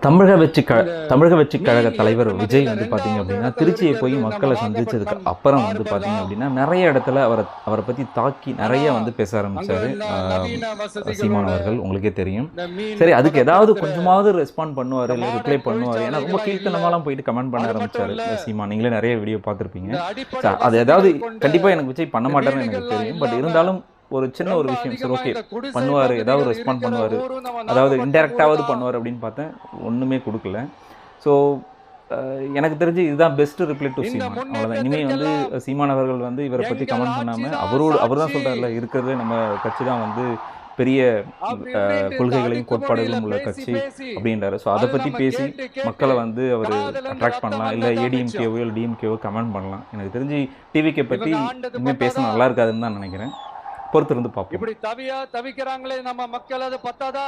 தமிழக வெற்றிக் கழக தலைவர் விஜய் வந்து பார்த்தீங்க அப்படின்னா, திருச்சியை போய் மக்களை சந்திச்சதுக்கு அப்புறம் வந்து பார்த்தீங்க அப்படின்னா, நெறைய இடத்துல அவரை பத்தி தாக்கி நெறைய வந்து பேச ஆரம்பிச்சாரு. சீமான் அவர்கள் உங்களுக்கே தெரியும். சரி, அதுக்கு ஏதாவது கொஞ்சமாவது ரெஸ்பாண்ட் பண்ணுவாரு, இல்ல ரிப்ளை பண்ணுவாரு. ஏன்னா ரொம்ப கீழ்த்தனமாலாம் போயிட்டு கமெண்ட் பண்ண ஆரம்பிச்சாரு சீமான். நீங்களே நெறைய வீடியோ பார்த்துருப்பீங்க. அது ஏதாவது கண்டிப்பா எனக்கு விஜய் பண்ண மாட்டாருன்னு எனக்கு தெரியும். பட் இருந்தாலும் ஒரு சின்ன ஒரு விஷயம் சரி ஓகே பண்ணுவார், ஏதாவது ரெஸ்பாண்ட் பண்ணுவார், அதாவது இன்டெரக்டாவது பண்ணுவார் அப்படின்னு பார்த்தேன். ஒன்றுமே கொடுக்கல. ஸோ எனக்கு தெரிஞ்சு இதுதான் பெஸ்ட் ரிப்ளை டு சீமான். அவ்வளோதான். இனிமேல் வந்து சீமான் அவர்கள் வந்து இவரை பற்றி கமெண்ட் பண்ணாமல் அவர் தான் சொல்கிறார்ல, இருக்கிறது நம்ம கட்சி தான் வந்து பெரிய கொள்கைகளையும் கோட்பாடுகளும் உள்ள கட்சி அப்படின்றாரு. ஸோ அதை பற்றி பேசி மக்களை வந்து அவர் அட்ராக்ட் பண்ணலாம், இல்லை ஏடிஎம்கேவோ இல்லை டிஎம்கேவோ கமெண்ட் பண்ணலாம். எனக்கு தெரிஞ்சு டிவிக்கே பற்றி இனிமேல் பேச நல்லா இருக்காதுன்னு தான் நினைக்கிறேன். பொறுத்திருந்து பார்ப்போம். இப்படி தவிக்கிறாங்களே நம்ம மக்கள், அது பத்தாதா?